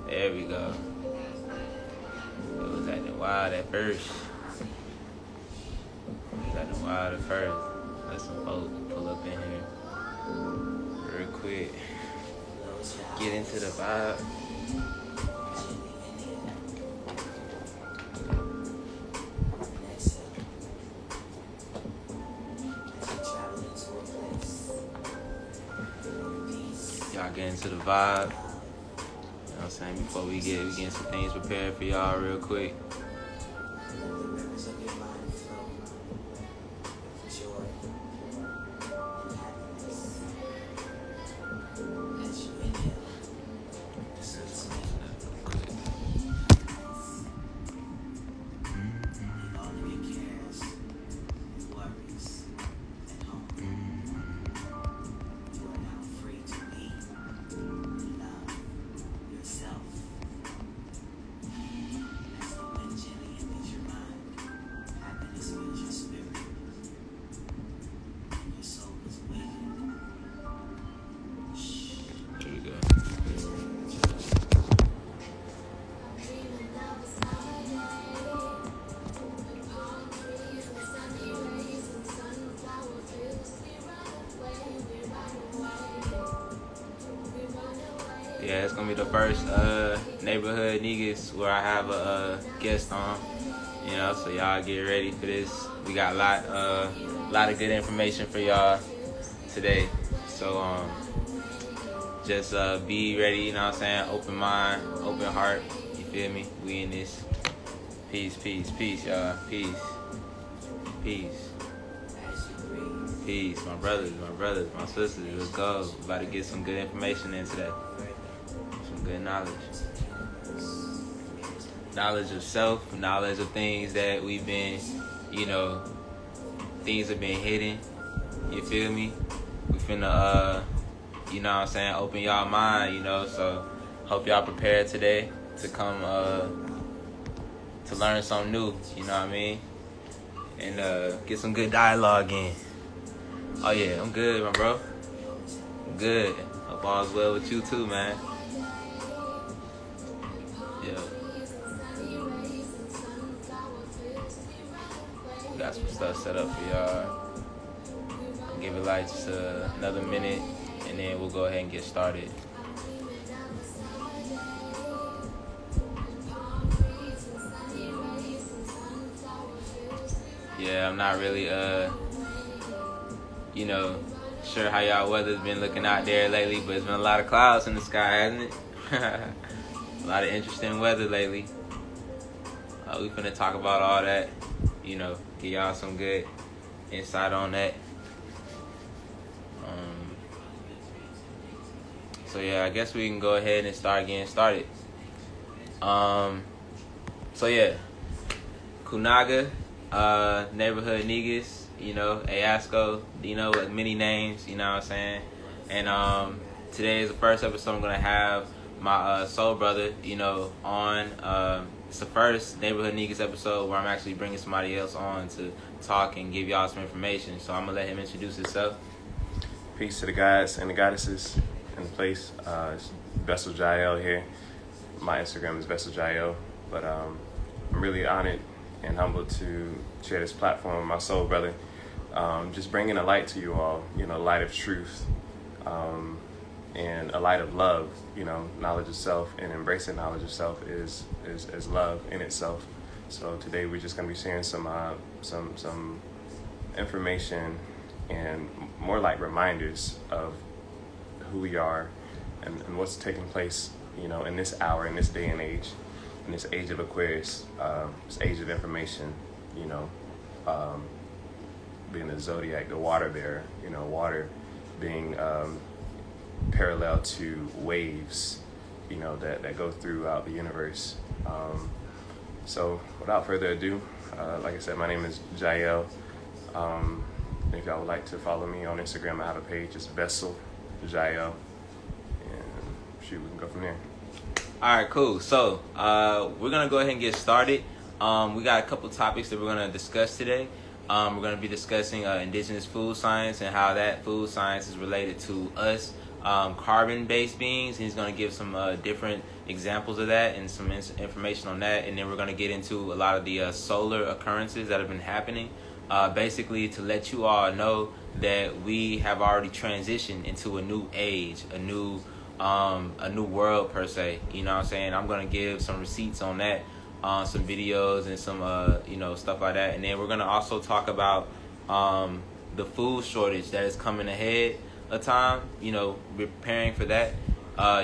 There we go. It was acting wild at first. Let some folks pull up in here real quick. Get into the vibe. Y'all get into the vibe. You know what I'm saying? Before we get some things prepared for y'all real quick. Yeah, it's gonna be the first neighborhood niggas where I have a guest on. You know, so y'all get ready for this. We got a lot of good information for y'all today. So just be ready. You know what I'm saying? Open mind, open heart. You feel me? We in this. Peace, peace, peace, y'all. Peace, peace. Peace, my brothers, my sisters. Let's go. About to get some good information in today. Some good knowledge. Knowledge of self, knowledge of things that we've been, things have been hidden. You feel me? We finna, you know what I'm saying, open y'all mind, so hope y'all prepared today to come, to learn something new, you know what I mean? And get some good dialogue in. Oh yeah, I'm good, my bro. I'm good. Hope all's well with you too, man. Yeah. Got some stuff set up for y'all. Give it like just another minute, and then we'll go ahead and get started. Yeah, I'm not really sure how y'all weather's been looking out there lately, but it's been a lot of clouds in the sky, hasn't it? A lot of interesting weather lately. We finna talk about all that, give y'all some good insight on that. So yeah, I guess we can go ahead and start getting started. So yeah, Kunaga, neighborhood niggas, Ayasco, with many names, you know what I'm saying? And today is the first episode I'm gonna have my soul brother, on. It's the first neighborhood niggas episode where I'm actually bringing somebody else on to talk and give y'all some information. So I'm gonna let him introduce himself. Peace to the gods and the goddesses in the place. It's Vessel Jael here. My Instagram is Vessel Jael, but I'm really honored and humbled to share this platform with my soul brother. Just bringing a light to you all, light of truth, and a light of love. Knowledge of self and embracing knowledge of self is love in itself. So today we're just gonna be sharing some information and more like reminders of who we are and what's taking place, in this hour, in this day and age, in this age of Aquarius, this age of information, being the zodiac, the water bearer, water being parallel to waves, that go throughout the universe. So without further ado, like I said, my name is Jael. If y'all would like to follow me on Instagram, I have a page. It's Vessel Jael. And shoot, we can go from there. All right, cool. So we're going to go ahead and get started. We got a couple topics that we're going to discuss today. We're going to be discussing indigenous food science and how that food science is related to us carbon-based beings. He's going to give some different examples of that and some information on that. And then we're going to get into a lot of the solar occurrences that have been happening, basically to let you all know that we have already transitioned into a new age, a new world per se. You know what I'm saying? I'm going to give some receipts on that, some videos and some stuff like that. And then we're going to also talk about the food shortage that is coming ahead a time, we're preparing for that.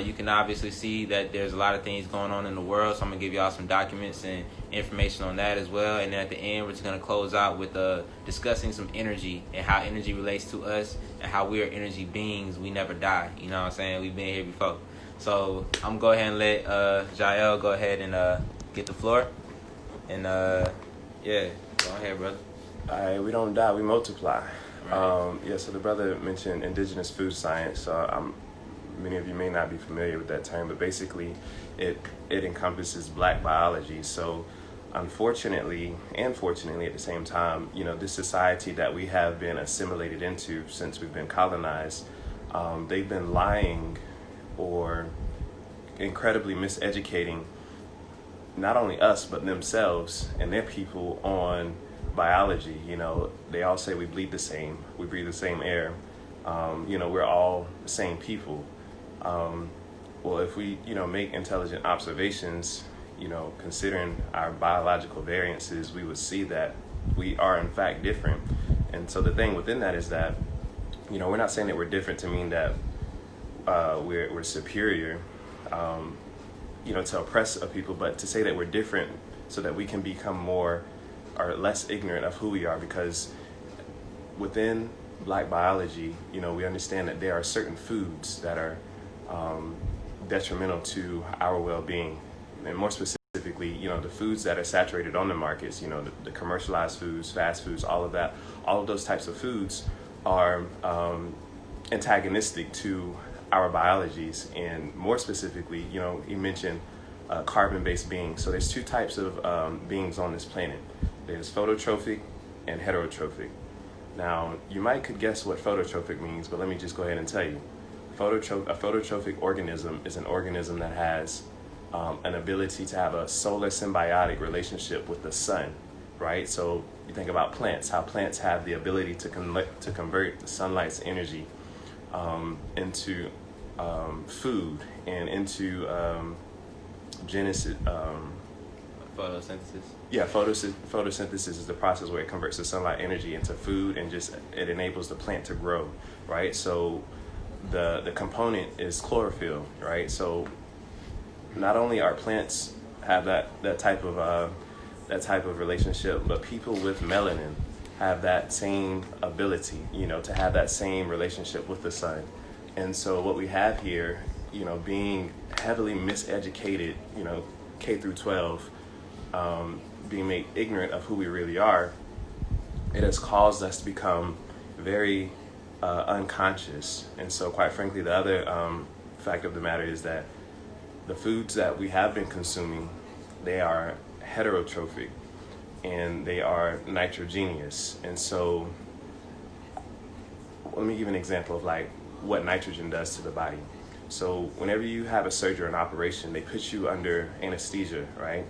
You can obviously see that there's a lot of things going on in the world, so I'm going to give y'all some documents and information on that as well. And then at the end, we're just going to close out with discussing some energy and how energy relates to us and how we are energy beings. We never die. You know what I'm saying? We've been here before. So I'm going to go ahead and let Jael go ahead and get the floor. And yeah, go ahead, brother. All right, we don't die, we multiply. Right. So the brother mentioned indigenous food science. So many of you may not be familiar with that term, but basically it encompasses black biology. So unfortunately and fortunately at the same time, this society that we have been assimilated into since we've been colonized, they've been lying or incredibly miseducating not only us but themselves and their people on biology. They all say we bleed the same, we breathe the same air, we're all the same people. Well, if we make intelligent observations, considering our biological variances, we would see that we are in fact different. And so the thing within that is that we're not saying that we're different to mean that we're superior to oppress a people, but to say that we're different so that we can become more or less ignorant of who we are. Because within black biology, we understand that there are certain foods that are detrimental to our well-being, and more specifically, the foods that are saturated on the markets, the commercialized foods, fast foods, all of those types of foods are antagonistic to our biologies. And more specifically, he mentioned carbon-based beings. So there's two types of beings on this planet. There's phototrophic and heterotrophic. Now, you could guess what phototrophic means, but let me just go ahead and tell you. A phototrophic organism is an organism that has an ability to have a solar symbiotic relationship with the sun, right? So you think about plants, how plants have the ability to convert the sunlight's energy into food and into genesis. Photosynthesis. Yeah, photosynthesis is the process where it converts the sunlight energy into food and it enables the plant to grow, right? So the component is chlorophyll, right? So not only are plants have that type of relationship, but people with melanin have that same ability, to have that same relationship with the sun. And so what we have here, being heavily miseducated, K through 12, being made ignorant of who we really are, it has caused us to become very unconscious. And so quite frankly, the other fact of the matter is that the foods that we have been consuming, they are heterotrophic and they are nitrogenous. And so let me give an example of what nitrogen does to the body. So whenever you have a surgery or an operation, they put you under anesthesia, right?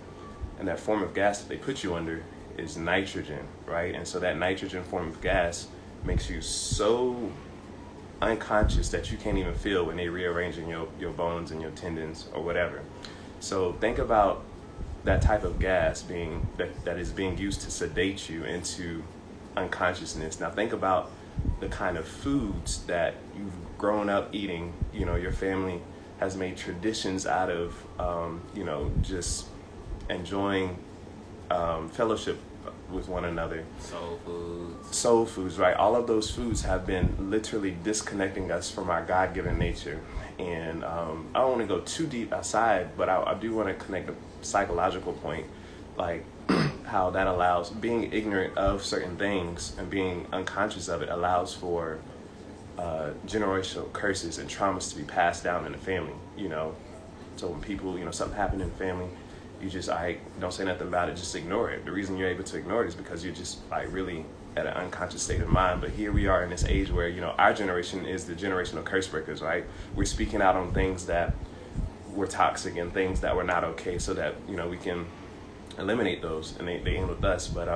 And that form of gas that they put you under is nitrogen, right? And so that nitrogen form of gas makes you so unconscious that you can't even feel when they're rearranging your bones and your tendons or whatever. So think about that type of gas that is being used to sedate you into unconsciousness. Now think about the kind of foods that you've grown up eating. Your family has made traditions out of, just enjoying fellowship with one another. Soul foods, right? All of those foods have been literally disconnecting us from our God-given nature. And I don't want to go too deep outside, but I do want to connect the psychological point, how that allows being ignorant of certain things and being unconscious of it allows for generational curses and traumas to be passed down in the family. So when people, something happened in the family, you just don't say nothing about it, just ignore it. The reason you're able to ignore it is because you're just really at an unconscious state of mind. But here we are in this age where, our generation is the generation of curse breakers, right? We're speaking out on things that were toxic and things that were not okay, so that, we can eliminate those, and they end with us. But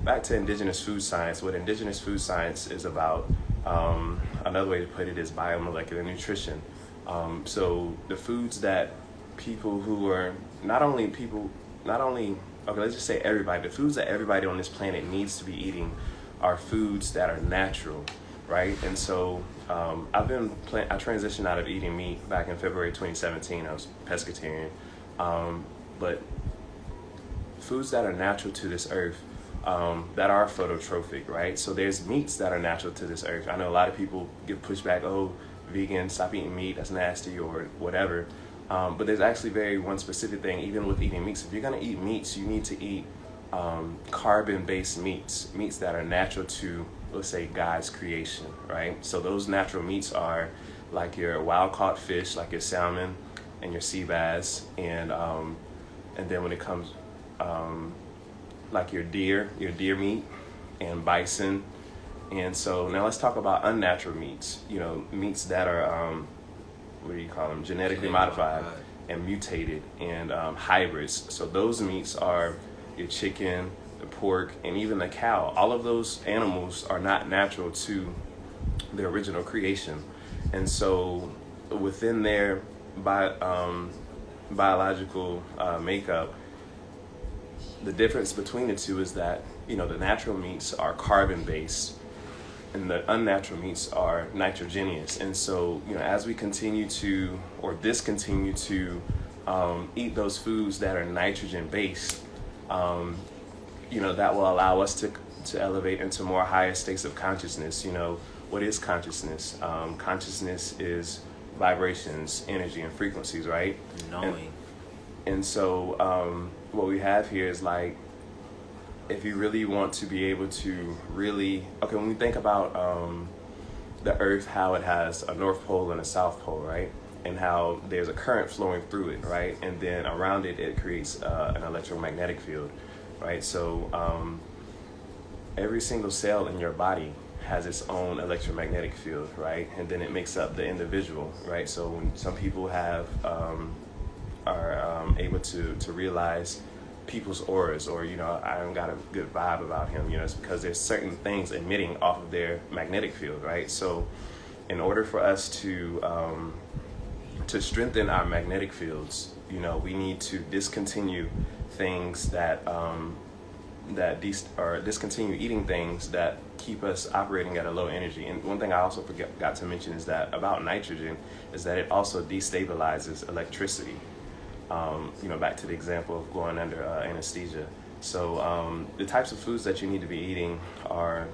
back to indigenous food science. What indigenous food science is about, another way to put it is biomolecular nutrition. So the foods that people who are let's just say everybody, the foods that everybody on this planet needs to be eating are foods that are natural, right? And so I transitioned out of eating meat back in February 2017. I was pescatarian. But foods that are natural to this earth, that are phototrophic, right? So there's meats that are natural to this earth. I know a lot of people give pushback, oh, vegan, stop eating meat, that's nasty, or whatever. But there's actually one specific thing, even with eating meats. If you're going to eat meats, you need to eat carbon-based meats that are natural to, let's say, God's creation, right? So those natural meats are like your wild-caught fish, like your salmon and your sea bass, and then when it comes like your deer meat and bison. And so now let's talk about unnatural meats, meats that are, genetically modified and mutated, and hybrids. So those meats are your chicken, the pork, and even the cow. All of those animals are not natural to the original creation. And so within their biological makeup, the difference between the two is that, the natural meats are carbon-based and the unnatural meats are nitrogenous. And so, as we continue to, or discontinue to eat those foods that are nitrogen-based, that will allow us to elevate into more higher states of consciousness. What is consciousness? Consciousness is vibrations, energy, and frequencies, right? Knowing. And so what we have here is like, if you really want to be able to when we think about the earth, how it has a North Pole and a South Pole, right? And how there's a current flowing through it, right? And then around it, it creates an electromagnetic field, right? So every single cell in your body has its own electromagnetic field, right? And then it makes up the individual, right? So when some people are able to realize people's auras, or I don't got a good vibe about him, it's because there's certain things emitting off of their magnetic field, right? So in order for us to strengthen our magnetic fields, we need to discontinue things discontinue eating things that keep us operating at a low energy. And one thing I also forgot to mention is that about nitrogen is that it also destabilizes electricity. Back to the example of going under anesthesia. So the types of foods that you need to be eating are,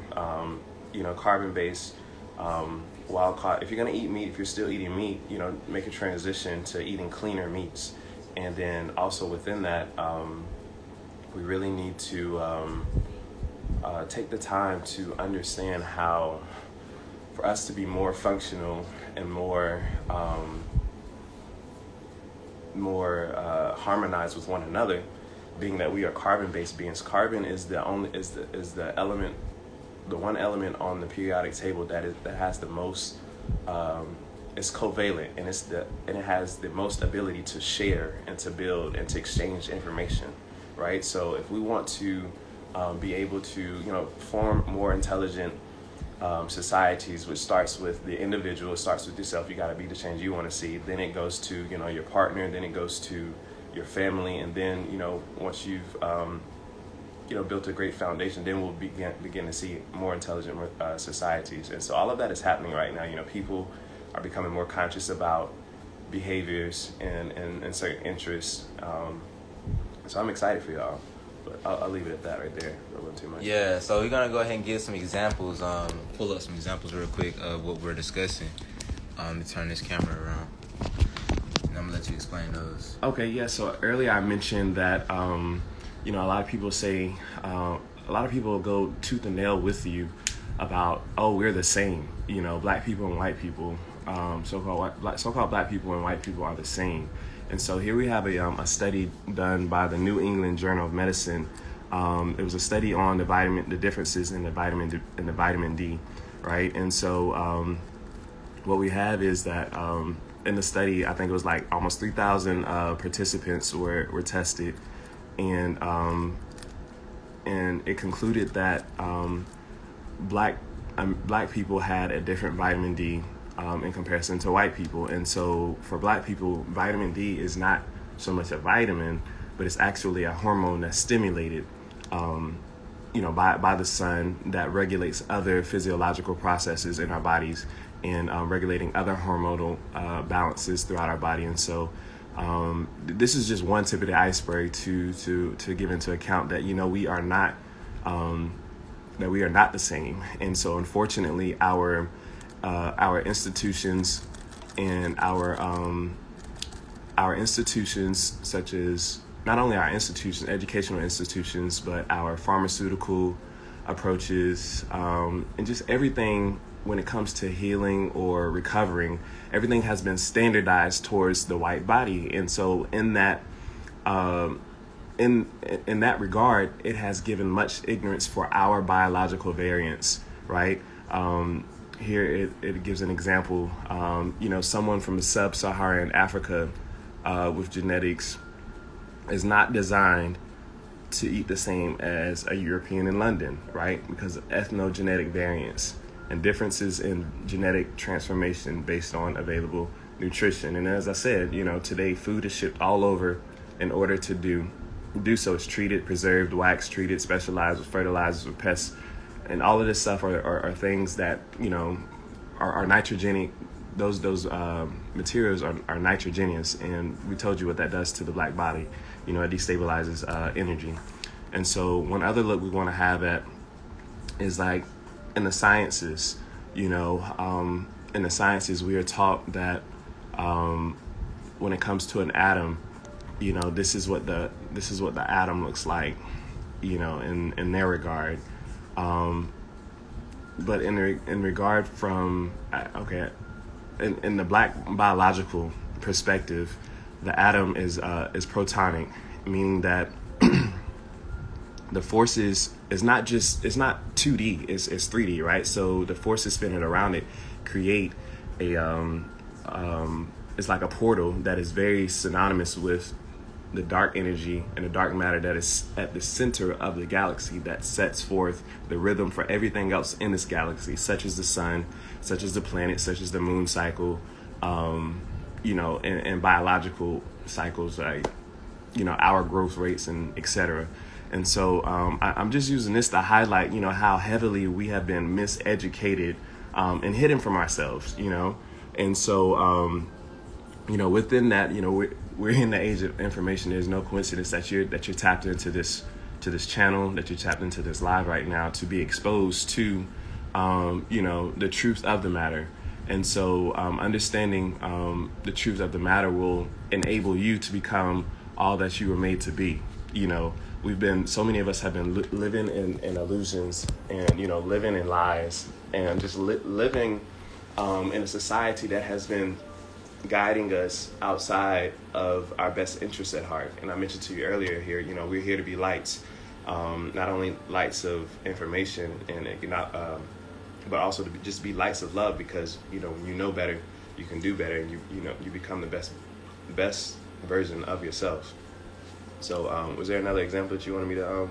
carbon-based, wild-caught. If you're going to eat meat, if you're still eating meat, make a transition to eating cleaner meats. And then also within that, we really need to take the time to understand how, for us to be more functional and more harmonized with one another, being that we are carbon-based beings. Carbon is the element, the one element on the periodic table that has the most. It's covalent, and it has the most ability to share and to build and to exchange information, right? So if we want to be able to form more intelligent societies, which starts with the individual, starts with yourself. You got to be the change you want to see. Then it goes to your partner, then it goes to your family, and then once you've built a great foundation, then we'll begin to see more intelligent societies. And so all of that is happening right now. People are becoming more conscious about behaviors and certain interests. So I'm excited for y'all. But I'll leave it at that right there. I don't want too much. Yeah, so we're going to go ahead and give some examples, pull up some examples real quick of what we're discussing. Let me turn this camera around. And I'm going to let you explain those. Okay, yeah, so earlier I mentioned that, a lot of people say, a lot of people go tooth and nail with you about, oh, we're the same. Black people and white people, so-called black people and white people are the same. And so here we have a study done by the New England Journal of Medicine It was a study on the differences in the vitamin D, right? And so what we have is that in the study, I think it was like almost 3,000 participants were tested, and it concluded that black people had a different vitamin D in comparison to white people. And so for black people, vitamin D is not so much a vitamin, but it's actually a hormone that's stimulated by the sun, that regulates other physiological processes in our bodies, and regulating other hormonal balances throughout our body. And so this is just one tip of the iceberg to give into account that we are not the same. And so unfortunately our institutions and our institutions, such as not only our institutions, educational institutions, but our pharmaceutical approaches, and just everything when it comes to healing or recovering, everything has been standardized towards the white body. And so in that in that regard, it has given much ignorance for our biological variants, right? Here it gives an example. Someone from sub-Saharan Africa with genetics is not designed to eat the same as a European in London, right? Because of ethnogenetic variants and differences in genetic transformation based on available nutrition. And as I said, today food is shipped all over in order to do so. It's treated, preserved, wax treated, specialized with fertilizers, with pests, and all of this stuff are things that are nitrogenic. Those materials are nitrogenous, and we told you what that does to the black body. It destabilizes energy. And so one other look we want to have at is like in the sciences. In the sciences, we are taught that when it comes to an atom, this is what the atom looks like, in their regard. But in regard from in the black biological perspective, the atom is protonic, meaning that the forces it's not 2D, it's 3D, right? So the forces spinning around it create a it's like a portal that is very synonymous with the dark energy and the dark matter that is at the center of the galaxy, that sets forth the rhythm for everything else in this galaxy, such as the sun, such as the planet, such as the moon cycle, and biological cycles, like, our growth rates and etc. And so I'm just using this to highlight, how heavily we have been miseducated and hidden from ourselves, And so, within that, we're in the age of information. There's no coincidence that you're tapped into this channel, that you're tapped into this live right now to be exposed to, the truth of the matter. And so understanding the truth of the matter will enable you to become all that you were made to be. So many of us have been living in illusions and, living in lies and just living in a society that has been guiding us outside of our best interests at heart. And I mentioned to you earlier here, we're here to be lights, not only lights of information but also to just be lights of love, because, when you know better, you can do better, and you become the best version of yourself. So was there another example that you wanted me to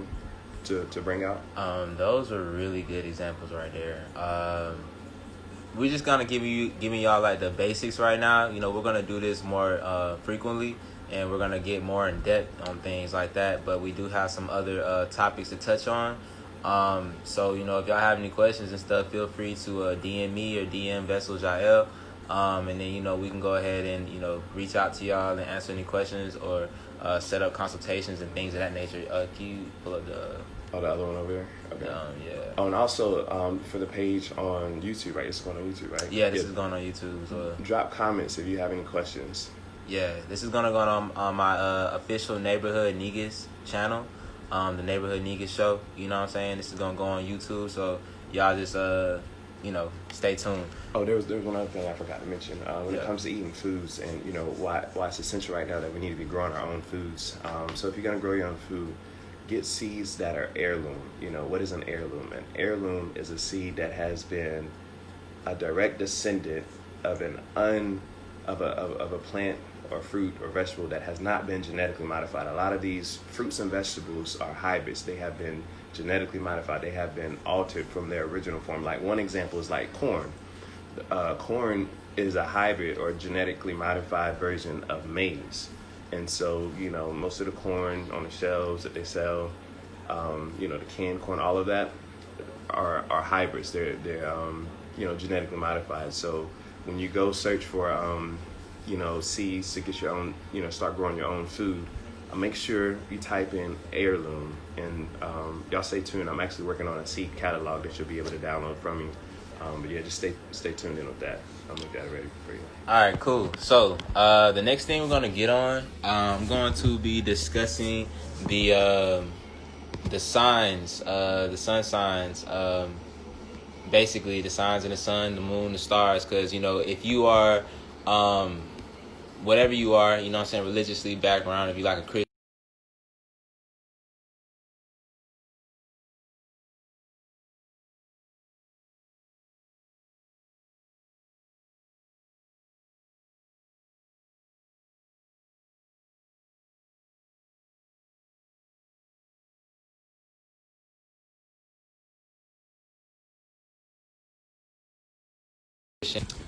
bring out? Those are really good examples right there. We're just gonna giving y'all like the basics right now. We're gonna do this more frequently, and we're gonna get more in depth on things like that. But we do have some other topics to touch on. So if y'all have any questions and stuff, feel free to DM me or DM Vessel Jael. And then we can go ahead and reach out to y'all and answer any questions or set up consultations and things of that nature. Can you pull up the other one over there? Okay. Yeah. Oh, and also for the page on YouTube, right? It's going on YouTube, right? Yeah, this is going on YouTube. So drop comments if you have any questions. Yeah, this is gonna go on my official Neighborhood Niggas channel, the Neighborhood Niggas show. You know what I'm saying? This is gonna go on YouTube, so y'all just stay tuned. Oh, there was one other thing I forgot to mention. When it comes to eating foods, and why it's essential right now that we need to be growing our own foods. So if you're gonna grow your own food, get seeds that are heirloom. You know, what is an heirloom? An heirloom is a seed that has been a direct descendant of a plant or fruit or vegetable that has not been genetically modified. A lot of these fruits and vegetables are hybrids. They have been genetically modified. They have been altered from their original form. Like one example is like corn. Corn is a hybrid or genetically modified version of maize. And so, you know, most of the corn on the shelves that they sell, you know, the canned corn, all of that are hybrids. They're you know, genetically modified. So when you go search for, you know, seeds to get your own, you know, start growing your own food, make sure you type in heirloom. And y'all stay tuned. I'm actually working on a seed catalog that you'll be able to download from me. But yeah, just stay tuned in with that. I'm gonna get it ready for you. All right, cool. So the next thing we're gonna get on, I'm going to be discussing the signs, the sun signs, basically the signs in the sun, the moon, the stars. Because you know, if you are, whatever you are, you know what I'm saying, religiously background, if you like a Christian.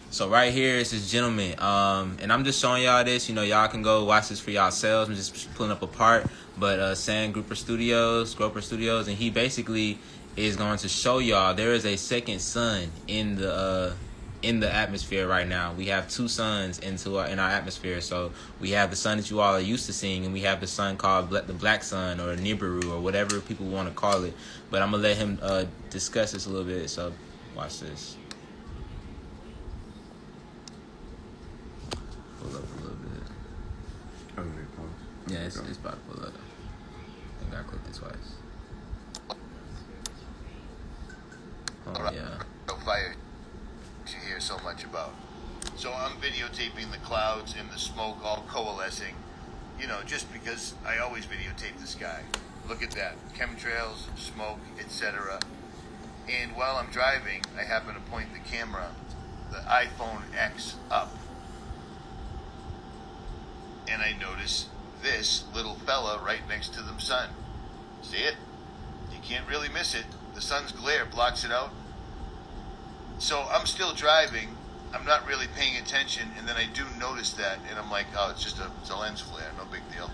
So right here is this gentleman, and I'm just showing y'all this. You know, y'all can go watch this for yourselves. I'm just pulling up a part, but San Grouper Studios, and he basically is going to show y'all there is a second sun in the atmosphere right now. We have two suns in our atmosphere. So we have the sun that you all are used to seeing, and we have the sun called the black sun or Nibiru or whatever people want to call it. But I'm gonna let him discuss this a little bit. So watch this. Pull up a little bit. Oh, yeah, it's about to pull up. I think I clicked it twice. Oh, yeah. Fire you hear so much about. So I'm videotaping the clouds and the smoke all coalescing, you know, just because I always videotape the sky. Look at that. Chemtrails, smoke, etc. And while I'm driving, I happen to point the camera, the iPhone X, up. And I notice this little fella right next to the sun. See it? You can't really miss it. The sun's glare blocks it out. So I'm still driving. I'm not really paying attention, and then I do notice that, and I'm like, oh, it's a lens flare. No big deal.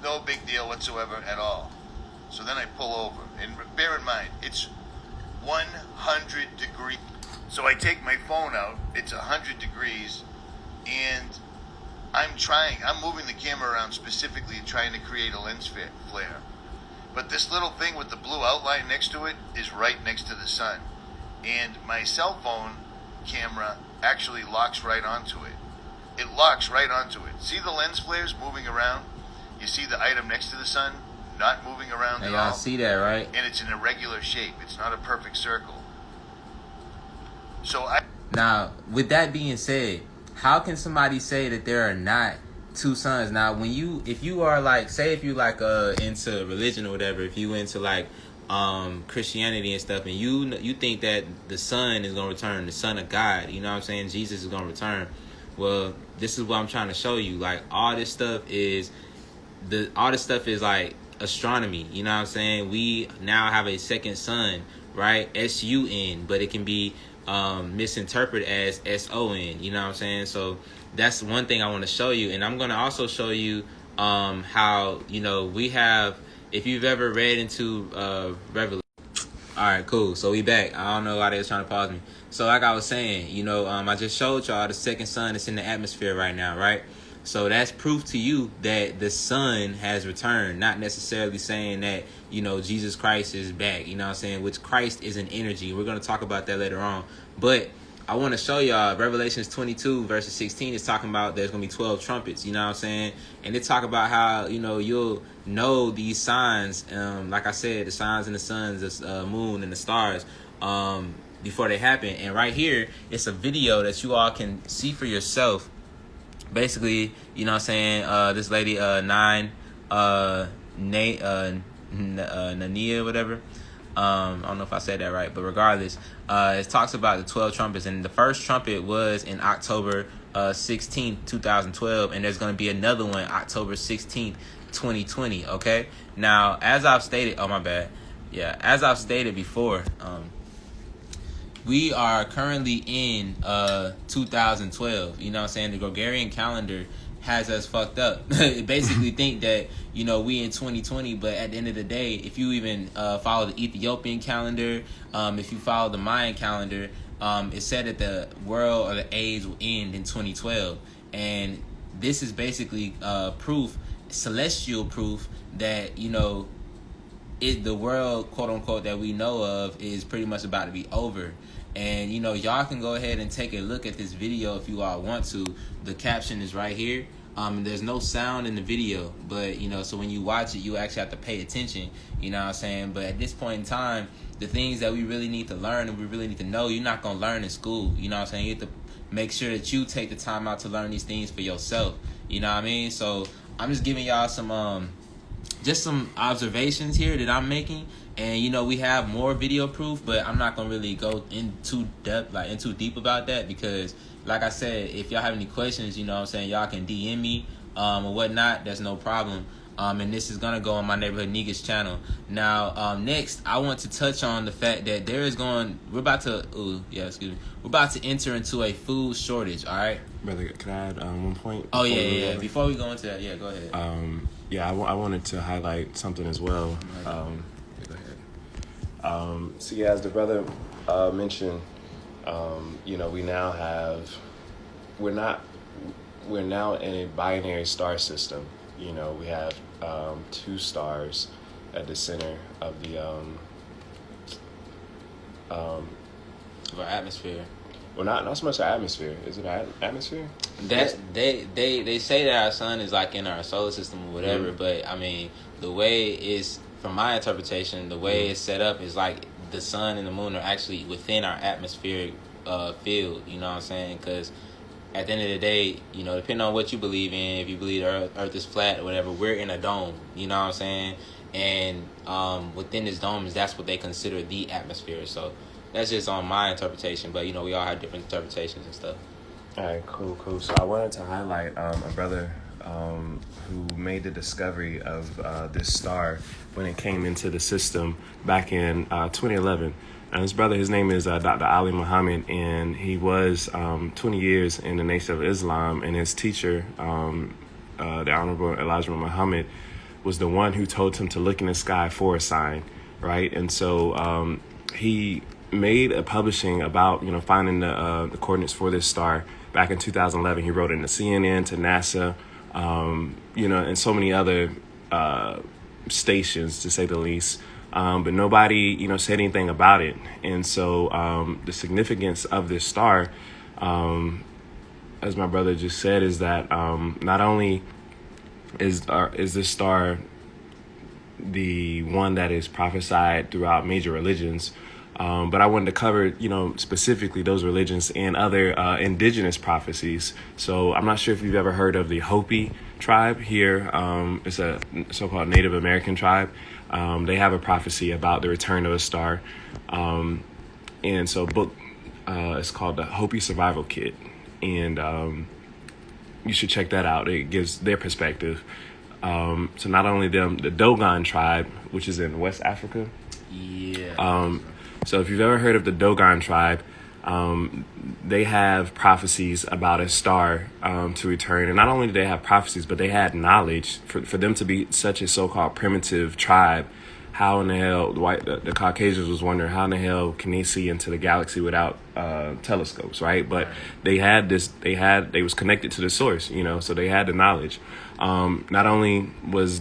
No big deal whatsoever at all. So then I pull over, and bear in mind, it's 100 degrees. So I take my phone out. It's 100 degrees, and I'm moving the camera around specifically trying to create a lens flare. But this little thing with the blue outline next to it is right next to the sun. And my cell phone camera actually locks right onto it. It locks right onto it. See the lens flares moving around? You see the item next to the sun not moving around at all? Y'all see that, right? And it's an irregular shape. It's not a perfect circle. Now, with that being said, how can somebody say that there are not two suns? Now, if you are like, say if you like into religion or whatever, if you into like Christianity and stuff, and you think that the sun is gonna return, the son of God, you know what I'm saying, Jesus is gonna return. Well, this is what I'm trying to show you. Like all this stuff is like astronomy, you know what I'm saying? We now have a second sun, right? S-U-N, but it can be misinterpreted as S-O-N, you know what I'm saying? So that's one thing I want to show you. And I'm going to also show you how, you know, we have, if you've ever read into Revelation. All right, cool. So we back. I don't know why they was trying to pause me. So like I was saying, you know, I just showed y'all the second sun that's in the atmosphere right now, right? So that's proof to you that the sun has returned, not necessarily saying that, you know, Jesus Christ is back, you know what I'm saying, which Christ is an energy. We're going to talk about that later on. But I want to show y'all Revelations 22 verses 16 is talking about there's going to be 12 trumpets, you know what I'm saying? And they talk about how, you know, you'll know these signs, like I said, the signs in the suns, the moon and the stars, before they happen. And right here, it's a video that you all can see for yourself. Basically, you know what I'm saying, this lady, Nania, whatever. I don't know if I said that right, but regardless, it talks about the 12 trumpets, and the first trumpet was in October 16th, 2012, and there's going to be another one October 16th, 2020. Okay. Now, as I've stated, as I've stated before, we are currently in 2012. You know what I'm saying? The Gregorian calendar has us fucked up. It basically think that, you know, we in 2020, but at the end of the day, if you even follow the Ethiopian calendar, if you follow the Mayan calendar, it said that the world or the age will end in 2012. And this is basically proof, celestial proof, that, you know, the world, quote unquote, that we know of is pretty much about to be over. And, you know, y'all can go ahead and take a look at this video if you all want to. The caption is right here. There's no sound in the video, but, you know, so when you watch it, you actually have to pay attention, you know what I'm saying? But at this point in time, the things that we really need to learn and we really need to know, you're not going to learn in school, you know what I'm saying? You have to make sure that you take the time out to learn these things for yourself, you know what I mean? So I'm just giving y'all some observations here that I'm making. And, you know, we have more video proof, but I'm not going to really go into deep about that because, like I said, if y'all have any questions, you know what I'm saying, y'all can DM me or whatnot. That's no problem. And this is going to go on my Neighborhood Niggas channel. Now, next, I want to touch on the fact that we're about to enter into a food shortage, all right? Brother, can I add one point? Oh, yeah. Before we go into that, go ahead. I wanted to highlight something as well. So as the brother mentioned, you know, we're now in a binary star system. You know, we have 2 stars at the center of the of our atmosphere. Well, not so much our atmosphere. Is it our atmosphere? That they say that our sun is like in our solar system or whatever, Mm-hmm. but I mean the way it's, from my interpretation, the way it's set up is like the sun and the moon are actually within our atmospheric field. You know what I'm saying? Because at the end of the day, you know, depending on what you believe in, if you believe the Earth is flat or whatever, we're in a dome. You know what I'm saying? And within this dome, that's what they consider the atmosphere. So that's just on my interpretation. But, you know, we all have different interpretations and stuff. All right, cool. So I wanted to highlight a brother who made the discovery of this star when it came into the system back in 2011. And his brother, his name is Dr. Ali Muhammad, and he was 20 years in the Nation of Islam, and his teacher, the Honorable Elijah Muhammad, was the one who told him to look in the sky for a sign, right? And so he made a publishing about, you know, finding the coordinates for this star back in 2011. He wrote it in the CNN, to NASA, you know, and so many other stations, to say the least. But nobody, you know, said anything about it. And so the significance of this star, as my brother just said, is that not only is this star the one that is prophesied throughout major religions, but I wanted to cover, you know, specifically those religions and other indigenous prophecies. So I'm not sure if you've ever heard of the Hopi tribe here. It's a so-called Native American tribe. They have a prophecy about the return of a star. And so book it's called the Hopi Survival Kit. And you should check that out. It gives their perspective. So not only them, the Dogon tribe, which is in West Africa. Yeah. So if you've ever heard of the Dogon tribe, they have prophecies about a star to return. And not only do they have prophecies, but they had knowledge. For them to be such a so-called primitive tribe, how in the hell, the Caucasians was wondering, how in the hell can they see into the galaxy without telescopes, right? But they was connected to the source, you know, so they had the knowledge. Not only was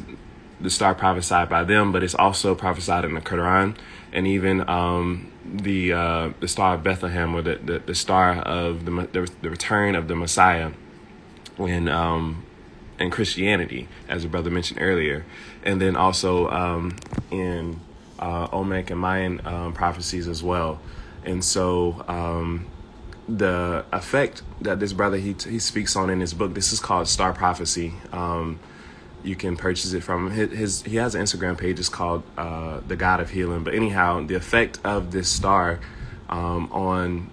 the star prophesied by them, but it's also prophesied in the Quran, and even the star of Bethlehem, or the star of the return of the Messiah when in Christianity, as the brother mentioned earlier, and then also in Olmec and Mayan prophecies as well. And so the effect that this brother he speaks on in his book, this is called Star Prophecy. You can purchase it from he has an Instagram page. It's called The God of Healing. But anyhow, the effect of this star on